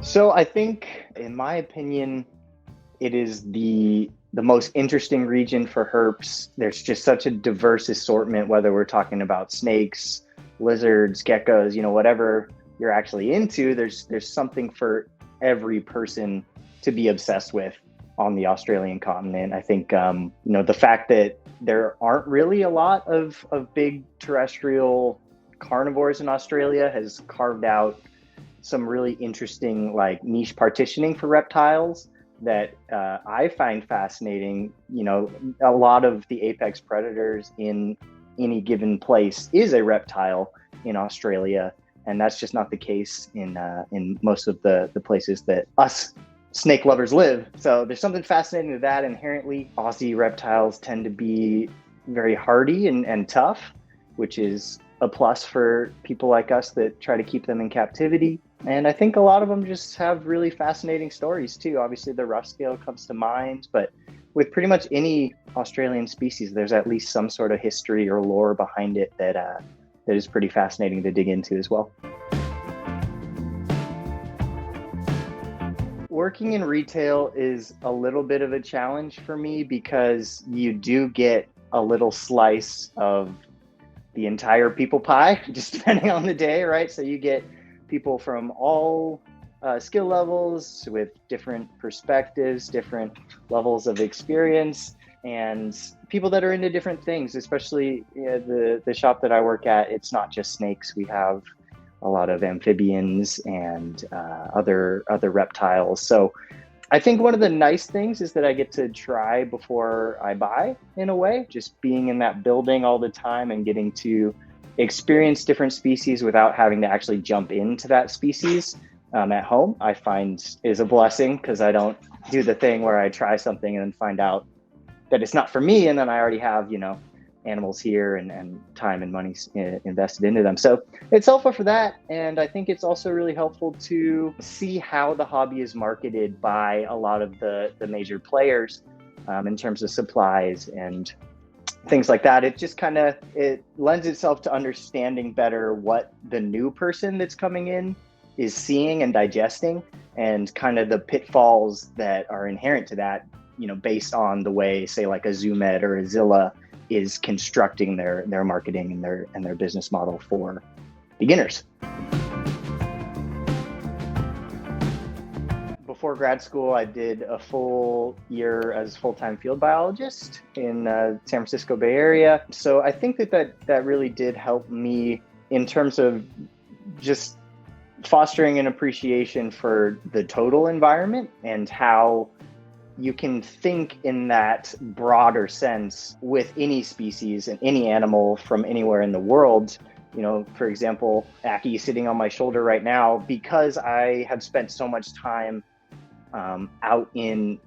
So I think, in my opinion, it is the most interesting region for herps. There's just such a diverse assortment, whether we're talking about snakes, lizards, geckos, whatever you're actually into, there's something for every person to be obsessed with on the Australian continent. I think the fact that there aren't really a lot of big terrestrial carnivores in Australia has carved out some really interesting like niche partitioning for reptiles that I find fascinating. A lot of the apex predators in any given place is a reptile in Australia, and that's just not the case in most of the places that us snake lovers live. So there's something fascinating to that. Inherently, Aussie reptiles tend to be very hardy and tough, which is a plus for people like us that try to keep them in captivity. And I think a lot of them just have really fascinating stories too. Obviously, the rough scale comes to mind, but with pretty much any Australian species, there's at least some sort of history or lore behind it that is pretty fascinating to dig into as well. Working in retail is a little bit of a challenge for me because you do get a little slice of the entire people pie, just depending on the day, right? So you get people from all skill levels with different perspectives, different levels of experience, and people that are into different things, especially the shop that I work at. It's not just snakes. We have a lot of amphibians and other reptiles. So I think one of the nice things is that I get to try before I buy, in a way. Just being in that building all the time and getting to experience different species without having to actually jump into that species at home, I find is a blessing, because I don't do the thing where I try something and then find out that it's not for me, and then I already have animals here and time and money invested into them. So it's helpful for that. And I think it's also really helpful to see how the hobby is marketed by a lot of the major players in terms of supplies and things like that. It just it lends itself to understanding better what the new person that's coming in is seeing and digesting, and kind of the pitfalls that are inherent to that, based on the way, say, like a ZoomEd or a Zilla is constructing their marketing and their business model for beginners. Before grad school, I did a full year as full-time field biologist in San Francisco Bay Area. So I think that really did help me in terms of just fostering an appreciation for the total environment and how you can think in that broader sense with any species and any animal from anywhere in the world. For example, Aki sitting on my shoulder right now, because I have spent so much time out in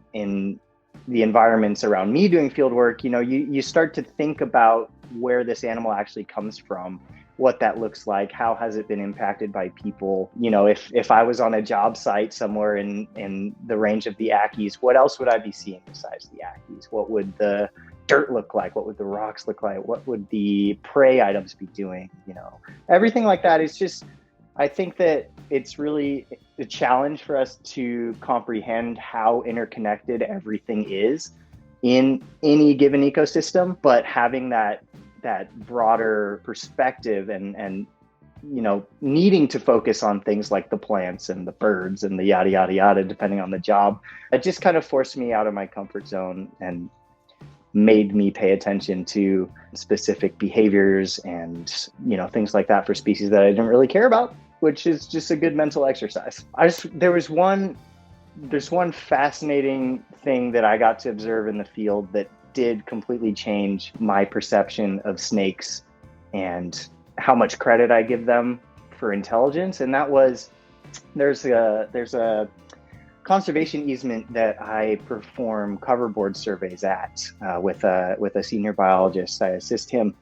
the environments around me doing field work. You start to think about where this animal actually comes from, what that looks like, how has it been impacted by people. If I was on a job site somewhere in the range of the Ackies, what else would I be seeing besides the Ackies? What would the dirt look like? What would the rocks look like? What would the prey items be doing? Everything like that is just, I think that it's really a challenge for us to comprehend how interconnected everything is in any given ecosystem, but having that broader perspective and needing to focus on things like the plants and the birds and the yada yada yada, depending on the job, it just kind of forced me out of my comfort zone and made me pay attention to specific behaviors and things like that for species that I didn't really care about, which is just a good mental exercise. There's one fascinating thing that I got to observe in the field that did completely change my perception of snakes and how much credit I give them for intelligence. And that was, there's a conservation easement that I perform coverboard surveys at with a senior biologist. I assist him.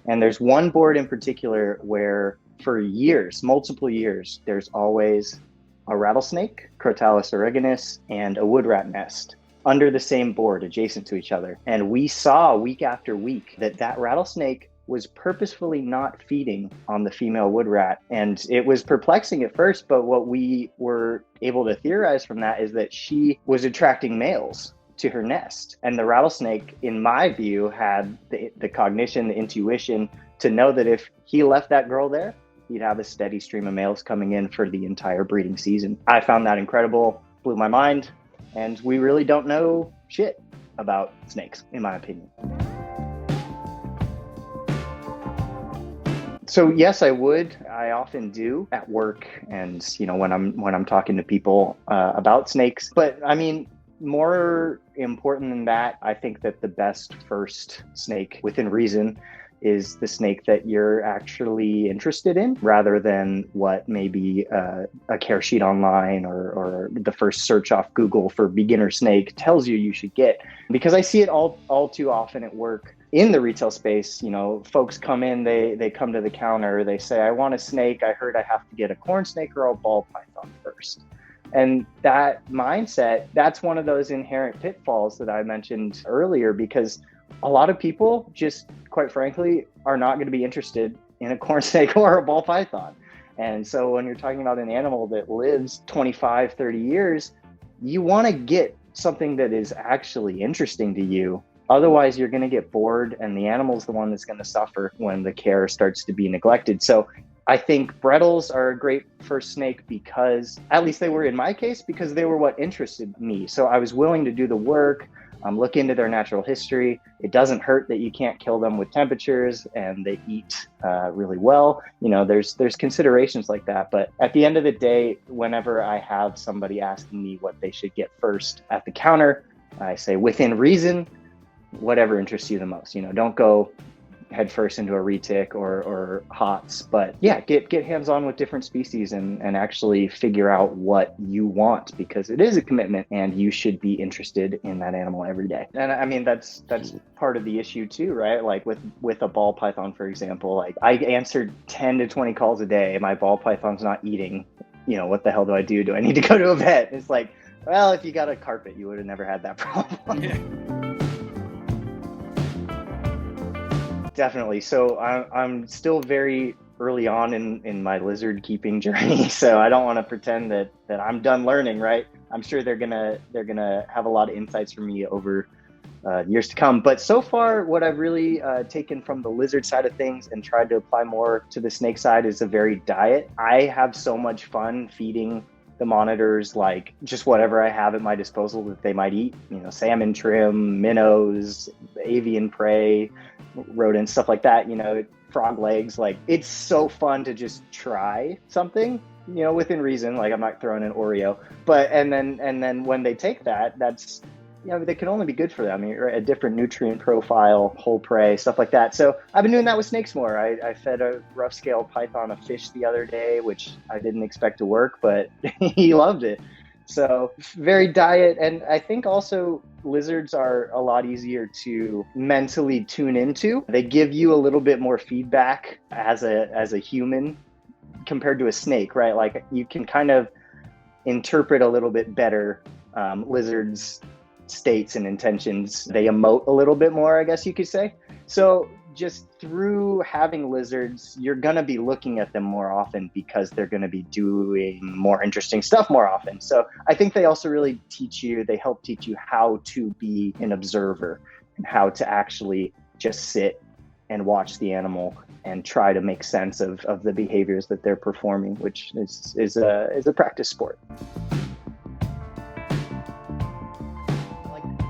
And there's one board in particular where for years, multiple years, there's always a rattlesnake, Crotalus oreganus, and a wood rat nest under the same board adjacent to each other. And we saw week after week that rattlesnake was purposefully not feeding on the female wood rat. And it was perplexing at first, but what we were able to theorize from that is that she was attracting males to her nest. And the rattlesnake, in my view, had the cognition, the intuition to know that if he left that girl there, he'd have a steady stream of males coming in for the entire breeding season. I found that incredible, blew my mind, and we really don't know shit about snakes, in my opinion. So yes, I would. I often do at work, and when I'm talking to people about snakes. But I mean, more important than that, I think that the best first snake within reason is the snake that you're actually interested in, rather than what maybe a care sheet online or the first search off Google for beginner snake tells you should get. Because I see it all too often at work in the retail space. Folks come in, they come to the counter, they say, I want a snake. I heard I have to get a corn snake or a ball python first. And that mindset, that's one of those inherent pitfalls that I mentioned earlier, because a lot of people just, quite frankly, are not going to be interested in a corn snake or a ball python. And so when you're talking about an animal that lives 25, 30 years, you want to get something that is actually interesting to you. Otherwise, you're going to get bored, and the animal's the one that's going to suffer when the care starts to be neglected. So I think Brettles are a great first snake because, at least they were in my case, because they were what interested me. So I was willing to do the work, look into their natural history. It doesn't hurt that you can't kill them with temperatures, and they eat really well. There's considerations like that. But at the end of the day, whenever I have somebody asking me what they should get first at the counter, I say within reason, whatever interests you the most. Don't go head first into a retic or hots, but yeah, get hands-on with different species and actually figure out what you want, because it is a commitment and you should be interested in that animal every day. And I mean, that's part of the issue too, right? Like with a ball python, for example, like I answered 10 to 20 calls a day. My ball python's not eating. What the hell do I do? Do I need to go to a vet? It's like, well, if you got a carpet, you would have never had that problem. Yeah. Definitely. So I'm still very early on in my lizard keeping journey. So I don't want to pretend that I'm done learning, right? I'm sure they're gonna have a lot of insights from me over years to come. But so far, what I've really taken from the lizard side of things and tried to apply more to the snake side is a varied diet. I have so much fun feeding the monitors like just whatever I have at my disposal that they might eat. Salmon trim, minnows, avian prey, rodents, stuff like that, frog legs. Like, it's so fun to just try something, within reason. Like, I'm not throwing an Oreo, but and then when they take that's they can only be good for them. A different nutrient profile, whole prey, stuff like that. So I've been doing that with snakes more. I fed a rough scale python a fish the other day, which I didn't expect to work, but he loved it. So varied diet. And I think also lizards are a lot easier to mentally tune into. They give you a little bit more feedback as a human compared to a snake, right? Like, you can kind of interpret a little bit better lizards' states and intentions. They emote a little bit more, I guess you could say. So just through having lizards, you're going to be looking at them more often because they're going to be doing more interesting stuff more often. So I think they also really help teach you how to be an observer and how to actually just sit and watch the animal and try to make sense of the behaviors that they're performing, which is a practice sport.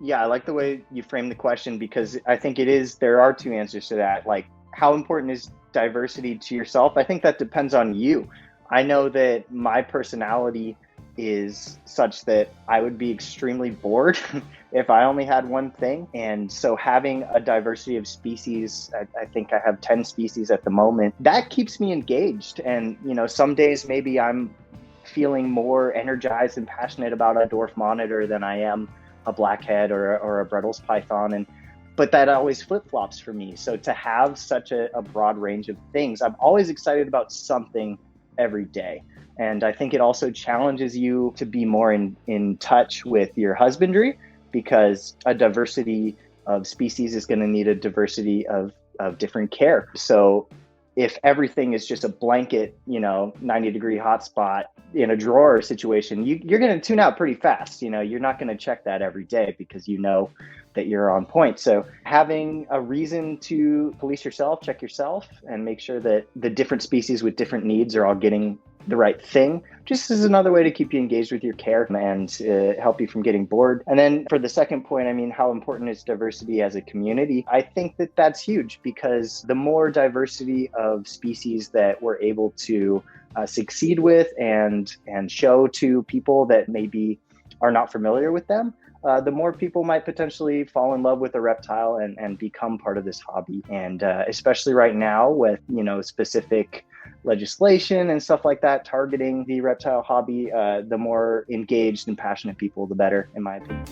Yeah, I like the way you frame the question, because I think there are two answers to that. Like, how important is diversity to yourself? I think that depends on you. I know that my personality is such that I would be extremely bored if I only had one thing. And so having a diversity of species, I think I have 10 species at the moment, that keeps me engaged. And, some days maybe I'm feeling more energized and passionate about a dwarf monitor than I am a blackhead or a Brettles python, but that always flip-flops for me. So to have such a broad range of things, I'm always excited about something every day. And I think it also challenges you to be more in touch with your husbandry, because a diversity of species is going to need a diversity of of different care. So if everything is just a blanket, 90-degree hotspot in a drawer situation, you're going to tune out pretty fast. You're not going to check that every day because that you're on point. So having a reason to police yourself, check yourself, and make sure that the different species with different needs are all getting the right thing, just is another way to keep you engaged with your care and help you from getting bored. And then for the second point, how important is diversity as a community? I think that that's huge, because the more diversity of species that we're able to succeed with and show to people that maybe are not familiar with them, the more people might potentially fall in love with a reptile and become part of this hobby. And especially right now with, specific legislation and stuff like that targeting the reptile hobby, the more engaged and passionate people, the better, in my opinion.